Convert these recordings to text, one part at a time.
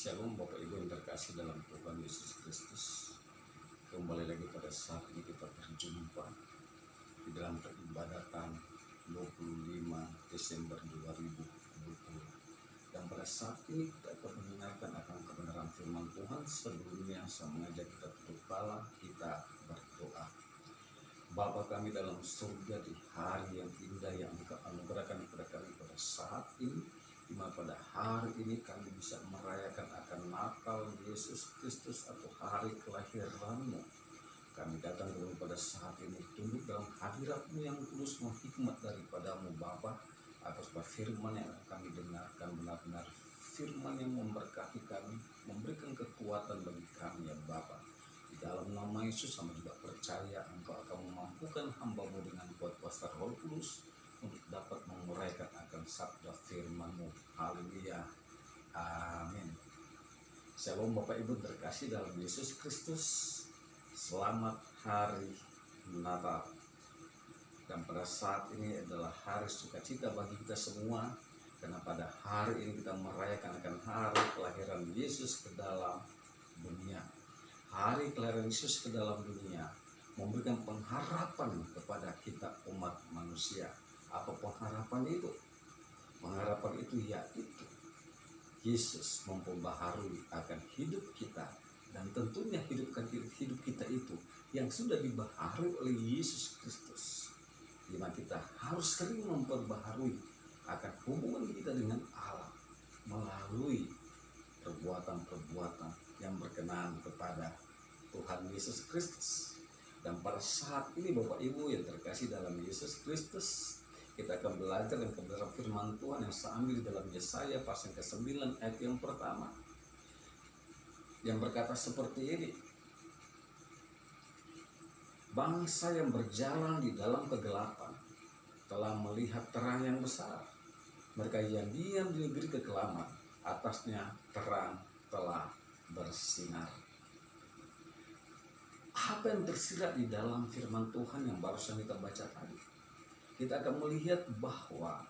Shalom Bapak Ibu yang terkasih dalam Tuhan Yesus Kristus. Kembali lagi pada saat ini kita berjumpa di dalam peribadatan 25 Desember 2020. Dan pada saat ini kita akan mendengarkan akan kebenaran firman Tuhan. Sebelumnya saya mengajak kita tutup kepala, kita berdoa. Bapa kami dalam surga, di hari yang indah yang Engkau anugerahkan kepada kami pada saat ini, di mana pada hari ini kami bisa merayakan akan Natal Yesus Kristus atau hari kelahiran-Mu. Kami datang pada saat ini tunduk dalam hadirat-Mu yang kudus, hikmat daripada-Mu Bapa, atas firman yang kami dengarkan benar-benar firman yang memberkati kami, memberikan kekuatan bagi kami ya Bapa. Di dalam nama Yesus kami juga percaya Engkau akan memampukan hamba-Mu dengan kuat kuasa Roh Kudus untuk dapat menguraikan akan sabda firman-Mu. Haleluya. Amin. Shalom Bapak Ibu terkasih dalam Yesus Kristus. Selamat hari Natal. Dan pada saat ini adalah hari sukacita bagi kita semua, karena pada hari ini kita merayakan akan hari kelahiran Yesus ke dalam dunia. Hari kelahiran Yesus ke dalam dunia memberikan pengharapan kepada kita umat manusia. Apa pengharapan itu? Pengharapan itu yaitu Yesus memperbaharui akan hidup kita, dan tentunya hidup kita itu yang sudah dibaharui oleh Yesus Kristus, di mana kita harus sering memperbaharui akan hubungan kita dengan Allah melalui perbuatan-perbuatan yang berkenan kepada Tuhan Yesus Kristus. Dan pada saat ini Bapak Ibu yang terkasih dalam Yesus Kristus, kita akan belajar dan kebenaran firman Tuhan yang saya ambil dalam Yesaya pasal ke-9 ayat yang pertama, yang berkata seperti ini. Bangsa yang berjalan di dalam kegelapan telah melihat terang yang besar. Mereka yang diam di negeri kekelaman, atasnya terang telah bersinar. Apa yang tersirat di dalam firman Tuhan yang barusan kita baca tadi? Kita akan melihat bahwa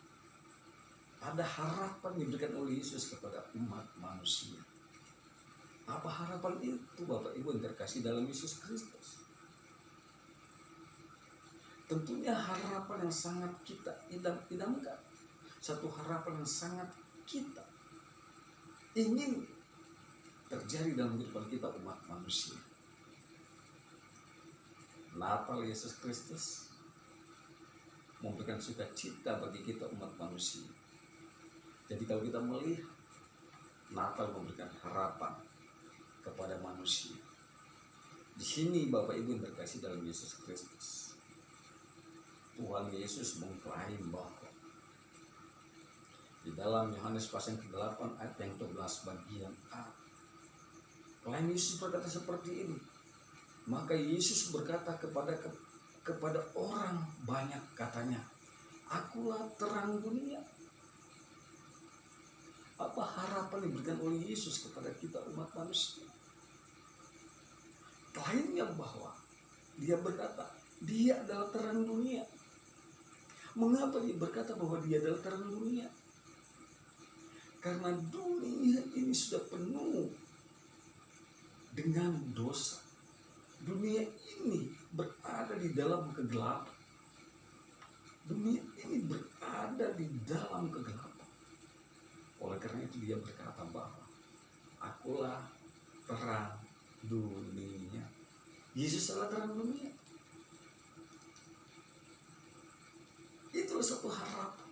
ada harapan diberikan oleh Yesus kepada umat manusia. Apa harapan itu Bapak Ibu yang terkasih dalam Yesus Kristus? Tentunya harapan yang sangat kita idamkan. Satu harapan yang sangat kita ingin terjadi dalam kehidupan kita umat manusia. Natal Yesus Kristus memberikan sukacita bagi kita umat manusia. Jadi kalau kita melihat Natal memberikan harapan kepada manusia, di sini Bapak Ibu yang terkasih dalam Yesus Kristus, Tuhan Yesus mengklaim bahwa di dalam Yohanes pasal ke-8 ayat yang 12 bagian A, klaim Yesus berkata seperti ini. Maka Yesus berkata kepada orang banyak, katanya, akulah terang dunia. Apa harapan diberikan oleh Yesus kepada kita umat manusia? Klaimnya bahwa dia berkata dia adalah terang dunia. Mengapa dia berkata bahwa dia adalah terang dunia? Karena dunia ini sudah penuh dengan dosa. Dunia ini berada di dalam kegelapan. Dunia ini berada di dalam kegelapan. Oleh karena itu dia berkata bahwa akulah terang dunia. Yesus adalah terang dunia. Itulah satu harapan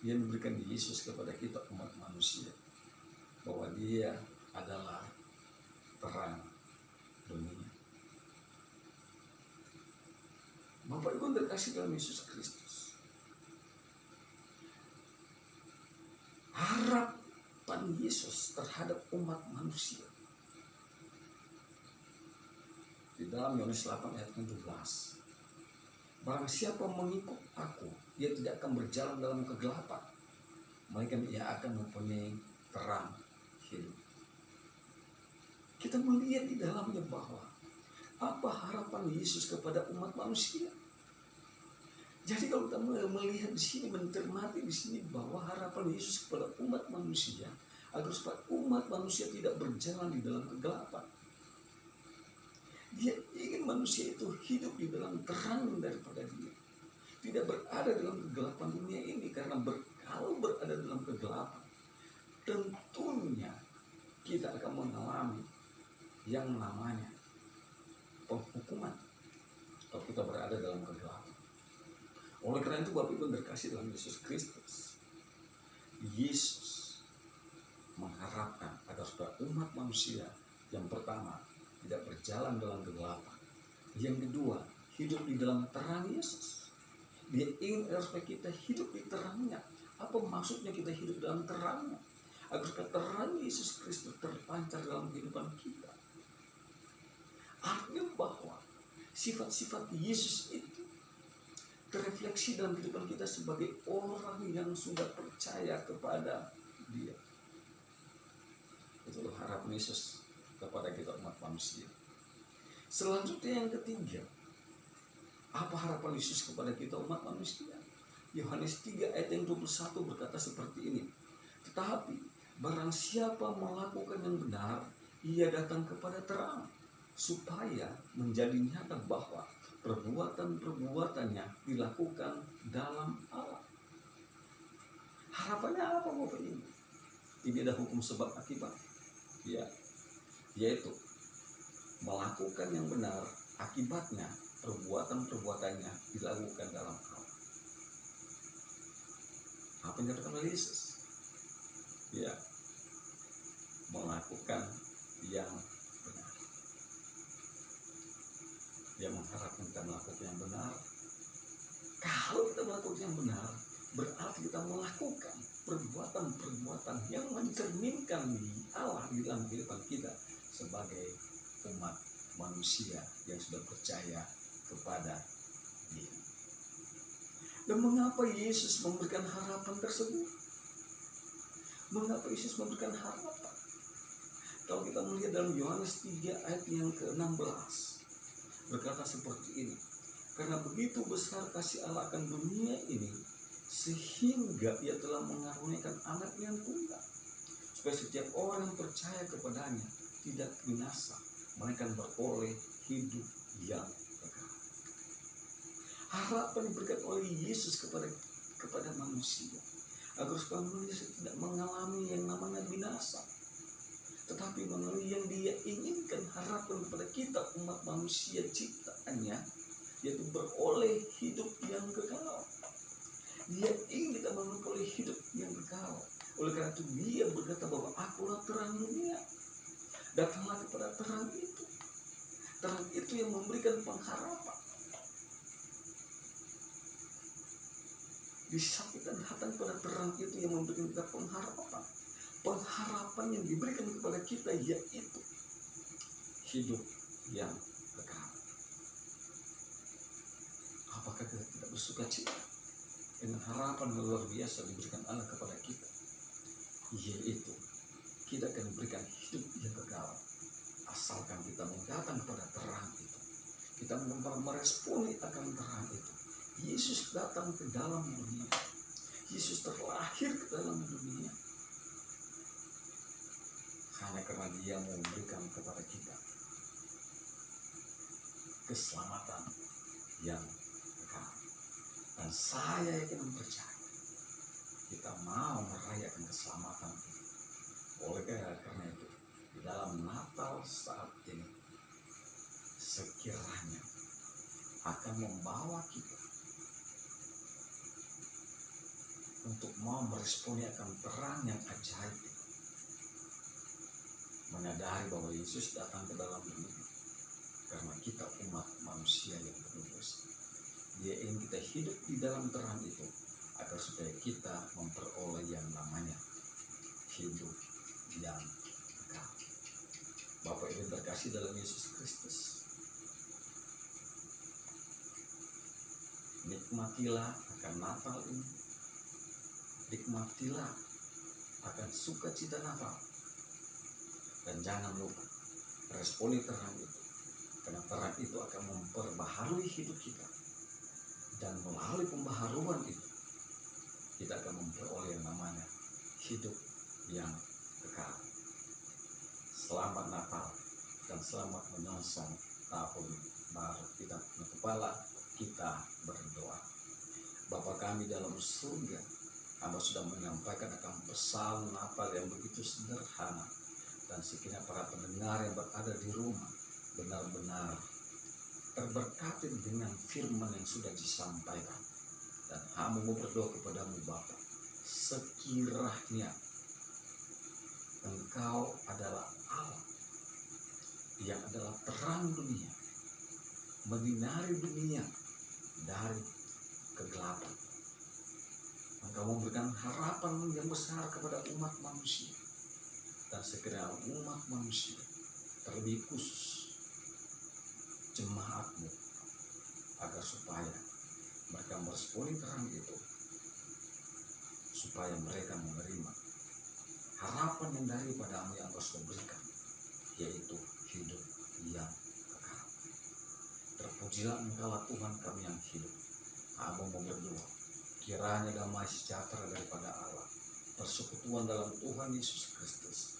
yang diberikan Yesus kepada kita umat manusia, bahwa dia adalah terang dunia. Bapak Ibu terkasih dalam Yesus Kristus, harapan Yesus terhadap umat manusia di dalam Yohanes 8 ayat 17, barang siapa mengikut aku, ia tidak akan berjalan dalam kegelapan, melainkan ia akan mempunyai terang hidup. Kita melihat di dalamnya bahwa apa harapan Yesus kepada umat manusia. Jadi kalau kita melihat di sini, mencermati di sini bahwa harapan Yesus kepada umat manusia agar supaya umat manusia tidak berjalan di dalam kegelapan. Dia ingin manusia itu hidup di dalam terang daripada Dia, tidak berada dalam kegelapan dunia ini. Karena kalau berada dalam kegelapan, tentunya kita akan mengalami yang namanya penghukuman kalau kita berada dalam kegelapan. Oleh karena itu Bapak Ibu terkasih dalam Yesus Kristus, Yesus mengharapkan agar supaya umat manusia yang pertama tidak berjalan dalam kegelapan, yang kedua hidup di dalam terang Yesus. Dia ingin agar supaya kita hidup di terangnya. Apa maksudnya kita hidup dalam terangnya? Agar supaya terang Yesus Kristus terpancar dalam kehidupan kita. Artinya bahwa sifat-sifat Yesus itu terrefleksi dalam kehidupan kita sebagai orang yang sudah percaya kepada Dia. Itulah harapan Yesus kepada kita umat manusia. Selanjutnya yang ketiga, apa harapan Yesus kepada kita umat manusia? Yohanes 3 ayat yang 21 berkata seperti ini. Tetapi barang siapa melakukan yang benar, ia datang kepada terang, supaya menjadi nyata bahwa perbuatan-perbuatannya dilakukan dalam Allah. Harapannya apa Bapak Ibu? Ini ada hukum sebab akibat. Ya, yaitu melakukan yang benar, akibatnya perbuatan-perbuatannya dilakukan dalam Allah. Apa yang dikatakan oleh Yesus? Ya, melakukan yang benar. Dia mengharapkan kita melakukan yang benar. Kalau kita melakukan yang benar, berarti kita melakukan perbuatan-perbuatan yang mencerminkan di Allah di dalam kehidupan kita sebagai umat manusia yang sudah percaya kepada Dia. Dan mengapa Yesus memberikan harapan tersebut? Mengapa Yesus memberikan harapan? Kalau kita melihat dalam Yohanes 3 ayat yang ke-16, berkata seperti ini. Karena begitu besar kasih Allah akan dunia ini, sehingga Ia telah mengaruniakan anak yang tunggal, supaya setiap orang yang percaya kepadanya tidak binasa, melainkan beroleh hidup yang kekal. Harapan diberikan oleh Yesus kepada manusia, agar supaya manusia tidak mengalami yang namanya binasa, tetapi mengalami yang Dia inginkan. Harapan kepada kita umat manusia ciptaannya, yaitu beroleh hidup yang kekal. Dia ingin kita memperoleh hidup yang kekal. Oleh karena itu Dia berkata bahwa akulah terang dunia. Datanglah kepada terang itu. Terang itu yang memberikan pengharapan. Di saat kita datang pada terang itu yang memberikan kita pengharapan. Pengharapan yang diberikan kepada kita yaitu hidup yang kekal. Apakah kita tidak bersuka cita dengan harapan yang luar biasa diberikan Allah kepada kita? Yaitu kita akan diberikan hidup yang kekal asalkan kita datang kepada terang itu. Kita meresponi akan terang itu. Yesus datang ke dalam dunia. Yesus terlahir ke dalam dunia hanya karena Dia memberikan kepada kita keselamatan yang kekal. Dan saya yakin percaya kita mau merayakan keselamatan itu. Oleh karena itu, di dalam Natal saat ini sekiranya akan membawa kita untuk mau meresponi akan terang yang ajaib itu. Menyadari bahwa Yesus datang ke dalam dunia karena kita umat manusia yang penuh dosa. Dia ingin kita hidup di dalam terang itu agar supaya kita memperoleh yang namanya hidup yang kekal. Bapak Ibu terkasih dalam Yesus Kristus, nikmatilah akan Natal ini. Nikmatilah akan sukacita Natal. Dan jangan lupa responi terang itu. Karena terang itu akan memperbaharui hidup kita. Dan melalui pembaharuan itu, kita akan memperoleh yang namanya hidup yang kekal. Selamat Natal dan selamat menyongsong tahun baru kita punya kepala. Kita berdoa. Bapa kami dalam surga, Hamba sudah menyampaikan akan pesan Natal yang begitu sederhana, dan sekiranya para pendengar yang berada di rumah benar-benar terberkati dengan firman yang sudah disampaikan. Dan Hamba mau berdoa kepadamu Bapa, sekiranya Engkau adalah Allah yang adalah terang dunia, menyinari dunia dari kegelapan. Engkau memberikan harapan yang besar kepada umat manusia, dan sekiranya umat manusia, terlebih khusus jemaatmu, agar supaya mereka meresponi terang itu, supaya mereka menerima harapan yang daripadamu yang Engkau sudah berikan, yaitu hidup yang kekal. Terpujilah Engkaulah Tuhan kami yang hidup. Hamba mau berdoa, kiranya damai sejahtera daripada Allah, persekutuan dalam Tuhan Yesus Kristus,